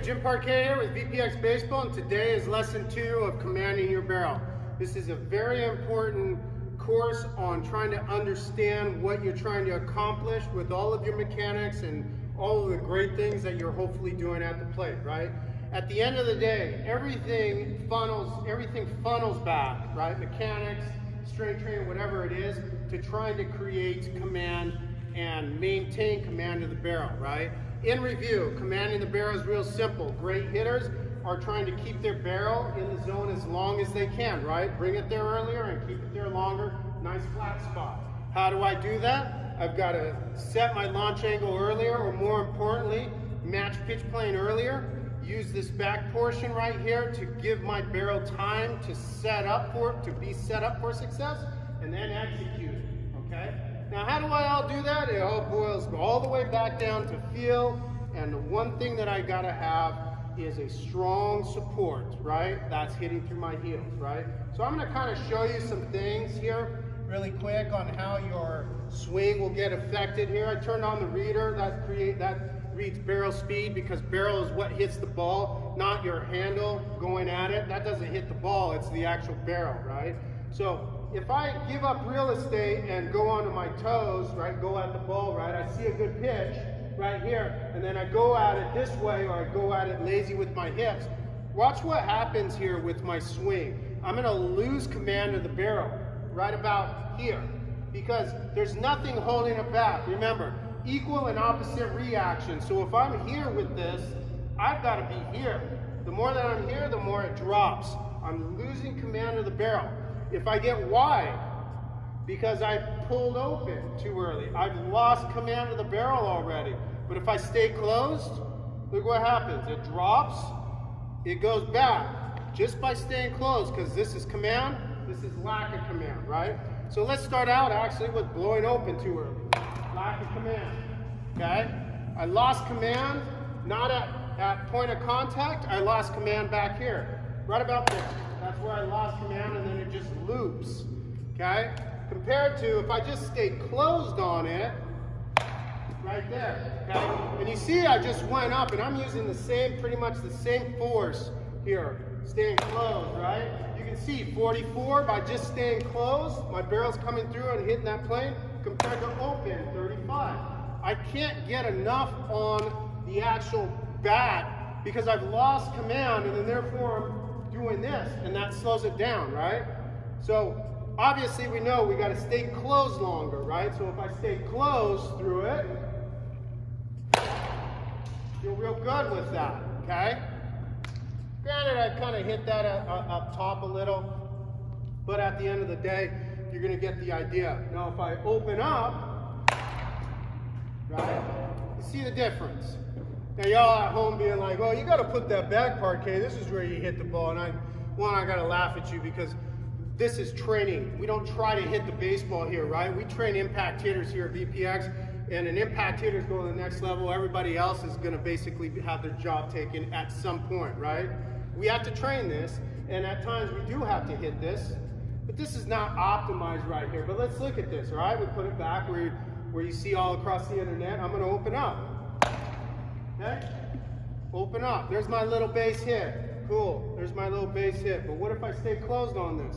Jim Parquet here with VPX Baseball, and today is lesson 2 of commanding your barrel. This is a very important course on trying to understand what you're trying to accomplish with all of your mechanics and all of the great things that you're hopefully doing at the plate, right? At the end of the day, everything funnels back, right? Mechanics, strength training, whatever it is, to trying to create command and maintain command of the barrel, right? In review, commanding the barrel is real simple. Great hitters are trying to keep their barrel in the zone as long as they can, right? Bring it there earlier and keep it there longer. Nice flat spot. How do I do that? I've got to set my launch angle earlier, or more importantly, match pitch plane earlier. Use this back portion right here to give my barrel time to be set up for success, and then execute it, okay? Now, how do I all do that? It all boils all the way back down to feel, and the one thing that I gotta have is a strong support, right? That's hitting through my heels, right? So I'm gonna kind of show you some things here really quick on how your swing will get affected here. I turned on the reader, that reads barrel speed, because barrel is what hits the ball, not your handle going at it. That doesn't hit the ball, it's the actual barrel, right? So if I give up real estate and go onto my toes, right, go at the ball, right, I see a good pitch right here, and then I go at it this way, or I go at it lazy with my hips. Watch what happens here with my swing. I'm gonna lose command of the barrel right about here, because there's nothing holding it back. Remember, equal and opposite reaction. So if I'm here with this, I've got to be here. The more that I'm here, the more it drops. I'm losing command of the barrel. If I get wide, because I pulled open too early, I've lost command of the barrel already. But if I stay closed, look what happens. It drops, it goes back, just by staying closed, because this is command, this is lack of command, right? So let's start out actually with blowing open too early. Lack of command, okay? I lost command, not at point of contact, I lost command back here, right about there. That's where I lost command, and then it just loops, okay? Compared to if I just stay closed on it, right there, okay? And you see I just went up, and I'm using the same, pretty much the same force here, staying closed, right? You can see 44 by just staying closed, my barrel's coming through and hitting that plane, compared to open, 35. I can't get enough on the actual bat because I've lost command, and then therefore I'm doing this, and that slows it down, right? So obviously we know we got to stay closed longer, right? So if I stay closed through it, feel real good with that, okay? Granted, I kind of hit that up top a little, but at the end of the day, you're going to get the idea. Now, if I open up, right, you see the difference. Now, y'all at home being like, oh, you got to put that back, Parquet. This is where you hit the ball. And I got to laugh at you, because this is training. We don't try to hit the baseball here, right? We train impact hitters here at VPX, and an impact hitter is going to the next level. Everybody else is going to basically have their job taken at some point, right? We have to train this, and at times we do have to hit this. But this is not optimized right here. But let's look at this, all right? We put it back where you see all across the internet. I'm going to open up. Okay? Open up. There's my little base hit. Cool. There's my little base hit. But what if I stay closed on this?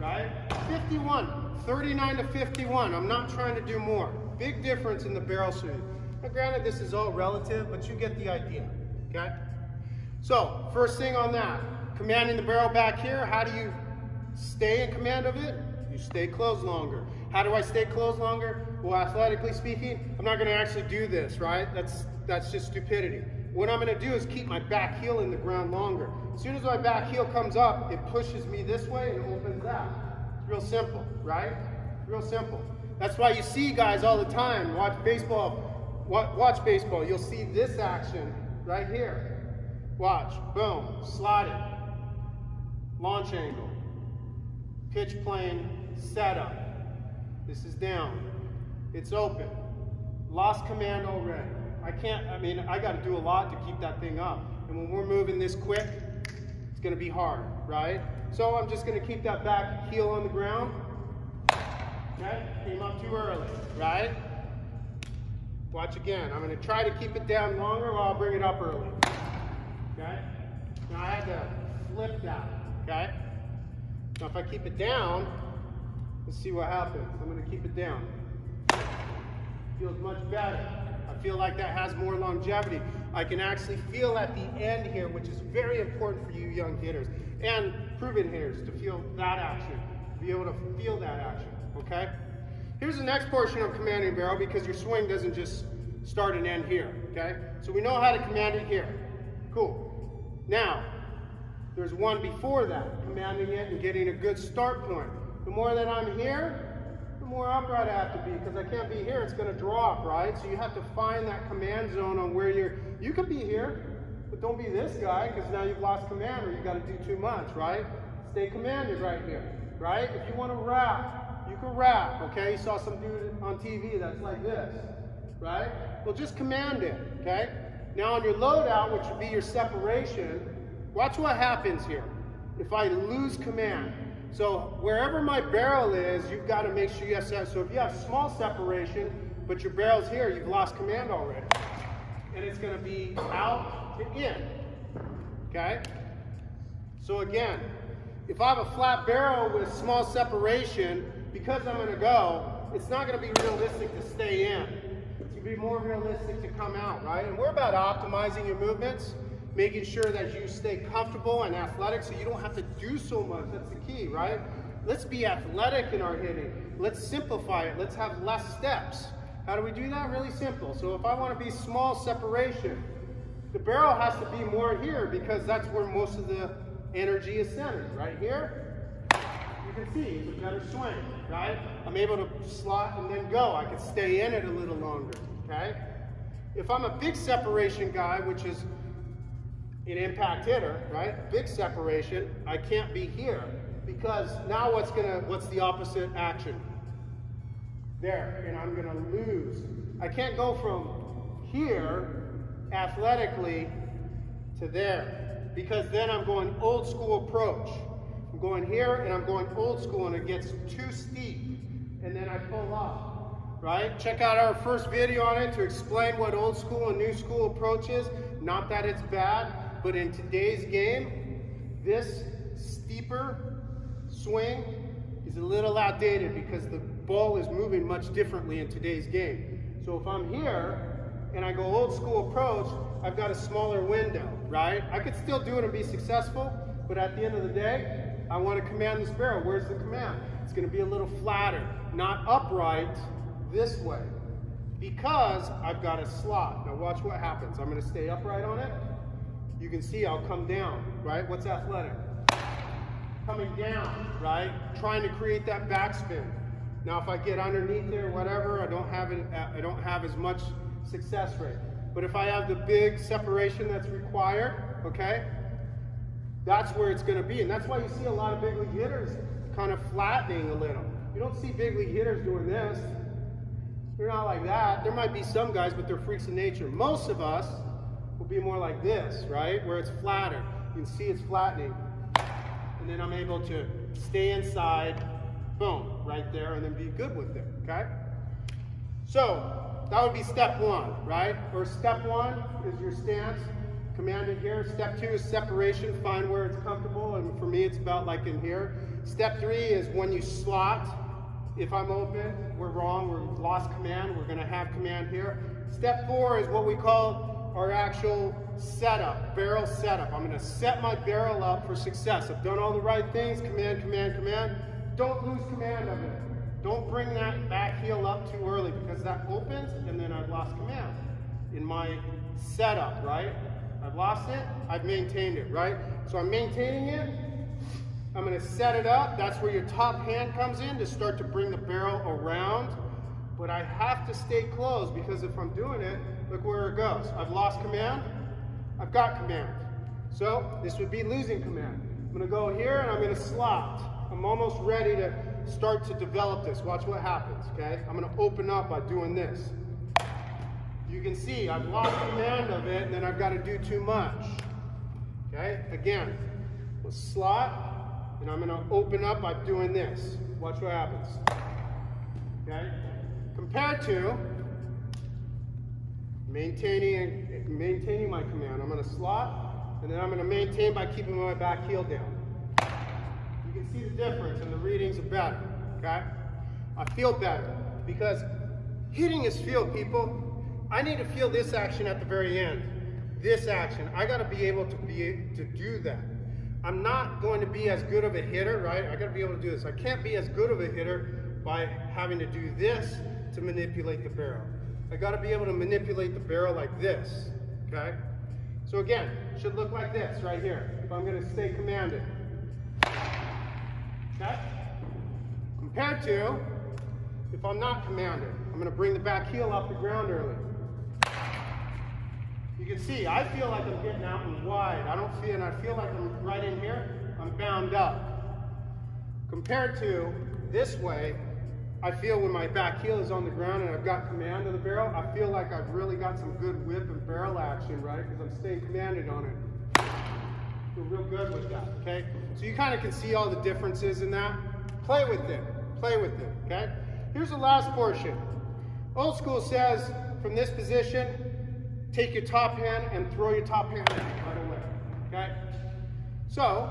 Right? 51. 39 to 51. I'm not trying to do more. Big difference in the barrel swing. Now, granted, this is all relative, but you get the idea. Okay? So, first thing on that. Commanding the barrel back here. How do you stay in command of it? You stay closed longer. How do I stay closed longer? Well, athletically speaking, I'm not going to actually do this, right? That's just stupidity. What I'm going to do is keep my back heel in the ground longer. As soon as my back heel comes up, it pushes me this way and opens out. It's real simple, right? Real simple. That's why you see guys all the time watch baseball. Watch baseball. You'll see this action right here. Watch. Boom. Slide it. Launch angle. Pitch plane, setup. This is down. It's open. Lost command already. I got to do a lot to keep that thing up. And when we're moving this quick, it's going to be hard, right? So I'm just going to keep that back heel on the ground. Okay? Came up too early, right? Watch again. I'm going to try to keep it down longer while I'll bring it up early. okay? Now I had to flip that, okay? Now if I keep it down, let's see what happens. I'm gonna keep it down. Feels much better. I feel like that has more longevity. I can actually feel at the end here, which is very important for you young hitters and proven hitters to feel that action, to be able to feel that action, okay? Here's the next portion of commanding barrel because your swing doesn't just start and end here, okay? So we know how to command it here. Cool. Now, there's one before that, commanding it and getting a good start point. The more that I'm here, the more upright I have to be because I can't be here, it's gonna drop, right? So you have to find that command zone on where you can be here, but don't be this guy because now you've lost command or you gotta do too much, right? Stay commanded right here, right? If you wanna wrap, you can wrap, okay? You saw some dude on TV that's like this, right? Well, just command it, okay? Now on your loadout, which would be your separation, watch what happens here if I lose command. So wherever my barrel is, you've got to make sure you have, so if you have small separation, but your barrel's here, you've lost command already. And it's going to be out to in, okay? So again, if I have a flat barrel with small separation, because I'm going to go, it's not going to be realistic to stay in. It's going to be more realistic to come out, right? And we're about optimizing your movements, making sure that you stay comfortable and athletic so you don't have to do so much. That's the key, right? Let's be athletic in our hitting. Let's simplify it. Let's have less steps. How do we do that? Really simple. So if I want to be small separation, the barrel has to be more here because that's where most of the energy is centered. Right here, you can see it's a better swing, right? I'm able to slot and then go. I can stay in it a little longer, okay? If I'm a big separation guy, which is an impact hitter, right? Big separation, I can't be here because now what's the opposite action? There, and I'm gonna lose. I can't go from here athletically to there because then I'm going old school approach. I'm going here and I'm going old school and it gets too steep and then I pull off, right? Check out our first video on it to explain what old school and new school approach is. Not that it's bad, but in today's game, this steeper swing is a little outdated because the ball is moving much differently in today's game. So if I'm here and I go old school approach, I've got a smaller window, right? I could still do it and be successful, but at the end of the day, I want to command this barrel. Where's the command? It's going to be a little flatter, not upright this way because I've got a slot. Now watch what happens. I'm going to stay upright on it. You can see I'll come down, right? What's athletic? Coming down, right? Trying to create that backspin. Now if I get underneath there, whatever, I don't have as much success rate. But if I have the big separation that's required, okay, that's where it's going to be. And that's why you see a lot of big league hitters kind of flattening a little. You don't see big league hitters doing this. They're not like that. There might be some guys, but they're freaks of nature. Most of us will be more like this, right? Where it's flatter. You can see it's flattening. And then I'm able to stay inside, boom, right there, and then be good with it, okay? So that would be step one, right? Or step one is your stance, commanded here. Step two is separation, find where it's comfortable, and for me it's about like in here. Step three is when you slot. If I'm open, we're wrong, we've lost command, we're gonna have command here. Step four is what we call our actual setup, barrel setup. I'm gonna set my barrel up for success. I've done all the right things, command, command, command. Don't lose command of it. Don't bring that back heel up too early because that opens and then I've lost command in my setup, right? I've lost it, I've maintained it, right? So I'm maintaining it, I'm gonna set it up. That's where your top hand comes in to start to bring the barrel around. But I have to stay close because if I'm doing it, look where it goes. I've lost command, I've got command. So this would be losing command. I'm gonna go here and I'm gonna slot. I'm almost ready to start to develop this. Watch what happens, okay? I'm gonna open up by doing this. You can see I've lost command of it and then I've gotta do too much. Okay, again, we'll slot and I'm gonna open up by doing this. Watch what happens. Okay? Compared to maintaining my command. I'm gonna slot And then I'm going to maintain by keeping my back heel down. You can see the difference and the readings are better, okay? I feel better because hitting is feel, people. I need to feel this action at the very end. This action. I got to be able to do that. I'm not going to be as good of a hitter, right? I got to be able to do this. I can't be as good of a hitter by having to do this to manipulate the barrel. I got to be able to manipulate the barrel like this, okay? So again, it should look like this right here if I'm going to stay commanded. Okay? Compared to if I'm not commanded, I'm going to bring the back heel off the ground early. You can see, I feel like I'm getting out and wide. I feel like I'm right in here, I'm bound up. Compared to this way, I feel when my back heel is on the ground and I've got command of the barrel, I feel like I've really got some good whip and barrel action, right? Because I'm staying commanded on it. Feel real good with that, okay? So you kind of can see all the differences in that. Play with it, okay? Here's the last portion. Old school says, from this position, take your top hand and throw your top hand right away, okay? So,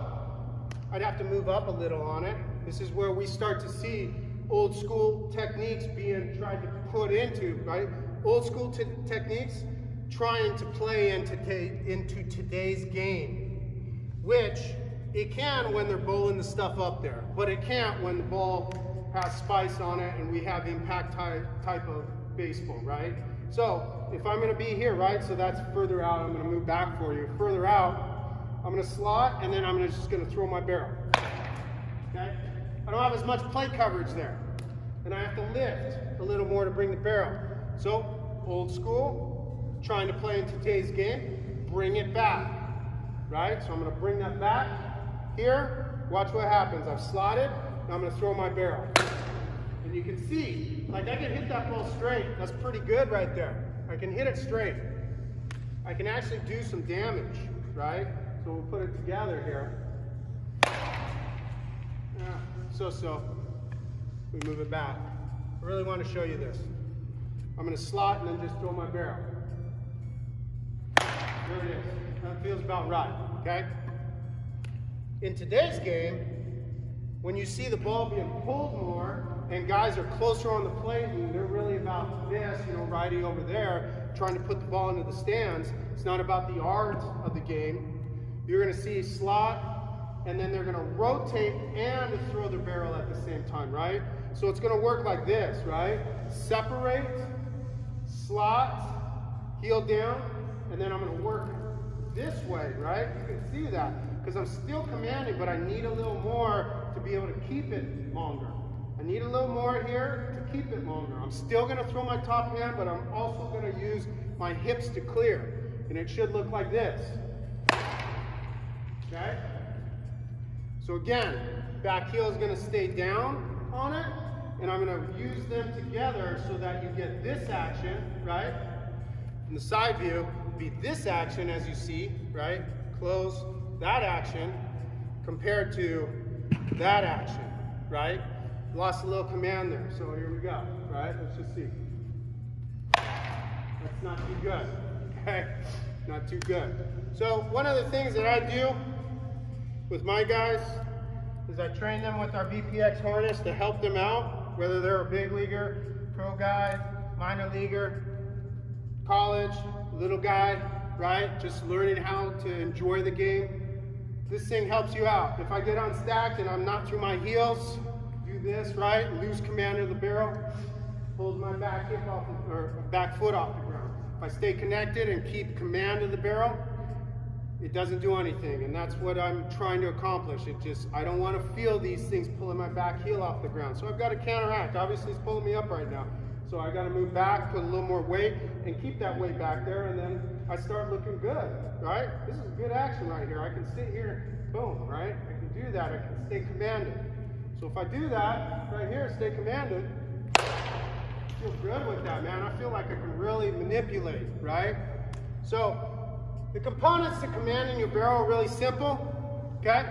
I'd have to move up a little on it. This is where we start to see old school techniques being tried to put into, right? Old school techniques trying to play into today's game, which it can when they're bowling the stuff up there, but it can't when the ball has spice on it and we have impact type of baseball, right? So if I'm going to be here, right, so that's further out, I'm going to move back for you. Further out, I'm going to slot, and then I'm just going to throw my barrel. Okay? I don't have as much plate coverage there, and I have to lift a little more to bring the barrel. So old school, trying to play in today's game, bring it back, right? So I'm going to bring that back. Here, watch what happens. I've slotted, now I'm going to throw my barrel. And you can see, like I can hit that ball straight. That's pretty good right there. I can hit it straight. I can actually do some damage, right? So we'll put it together here. Yeah, so. We move it back. I really want to show you this. I'm going to slot and then just throw my barrel. There it is. That feels about right, okay? In today's game, when you see the ball being pulled more, and guys are closer on the plate and they're really about this, you know, righty over there, trying to put the ball into the stands. It's not about the art of the game. You're going to see slot, and then they're going to rotate and throw their barrel at the same time, right? So it's going to work like this, right? Separate, slot, heel down, and then I'm going to work this way, right? You can see that because I'm still commanding, but I need a little more to be able to keep it longer. I need a little more here to keep it longer. I'm still going to throw my top hand, but I'm also going to use my hips to clear. And it should look like this. Okay? So again, back heel is going to stay down on it, and I'm going to use them together so that you get this action, right? In the side view, be this action as you see, right? Close that action compared to that action, right? Lost a little command there, so here we go, right? Let's just see. That's not too good, okay? Not too good. So one of the things that I do with my guys is I train them with our VPX harness to help them out, whether they're a big leaguer, pro guy, minor leaguer, college, little guy, right? Just learning how to enjoy the game. This thing helps you out. If I get unstacked and I'm not through my heels, this, right? Lose command of the barrel, pulls my back hip off or back foot off the ground. If I stay connected and keep command of the barrel, it doesn't do anything, and that's what I'm trying to accomplish. I don't want to feel these things pulling my back heel off the ground. So I've got to counteract. Obviously it's pulling me up right now. So I got to move back, put a little more weight, and keep that weight back there, and then I start looking good, right? This is good action right here. I can sit here, boom, right? I can do that. I can stay commanded. So if I do that, right here, stay commanded, I feel good with that, man. I feel like I can really manipulate, right? So the components to commanding your barrel are really simple, okay?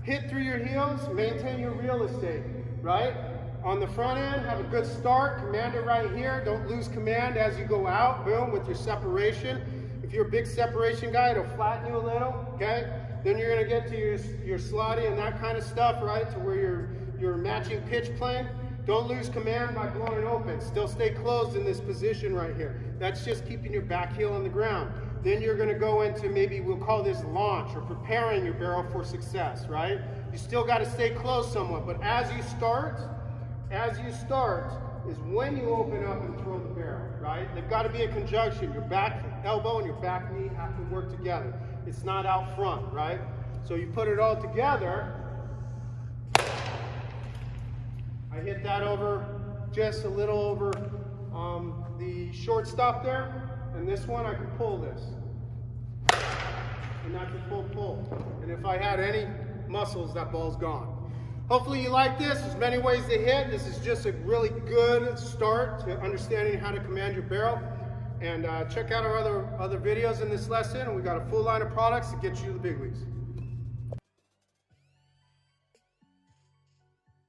Hit through your heels, maintain your real estate, right? On the front end, have a good start, command it right here. Don't lose command as you go out, boom, with your separation. If you're a big separation guy, it'll flatten you a little, okay? Then you're gonna get to your slotty and that kind of stuff, right? To where you're matching pitch playing. Don't lose command by blowing open. Still stay closed in this position right here. That's just keeping your back heel on the ground. Then you're gonna go into, maybe we'll call this launch, or preparing your barrel for success, right? You still gotta stay close somewhat, but as you start is when you open up and throw the barrel, right? They've gotta be a conjunction. Your back elbow and your back knee have to work together. It's not out front, right? So you put it all together. I hit that over, just a little over the shortstop there, and this one I can pull this. And that's a full pull. And if I had any muscles, that ball's gone. Hopefully you like this. There's many ways to hit. This is just a really good start to understanding how to command your barrel. And check out our other videos in this lesson. And we got a full line of products to get you to the big leagues.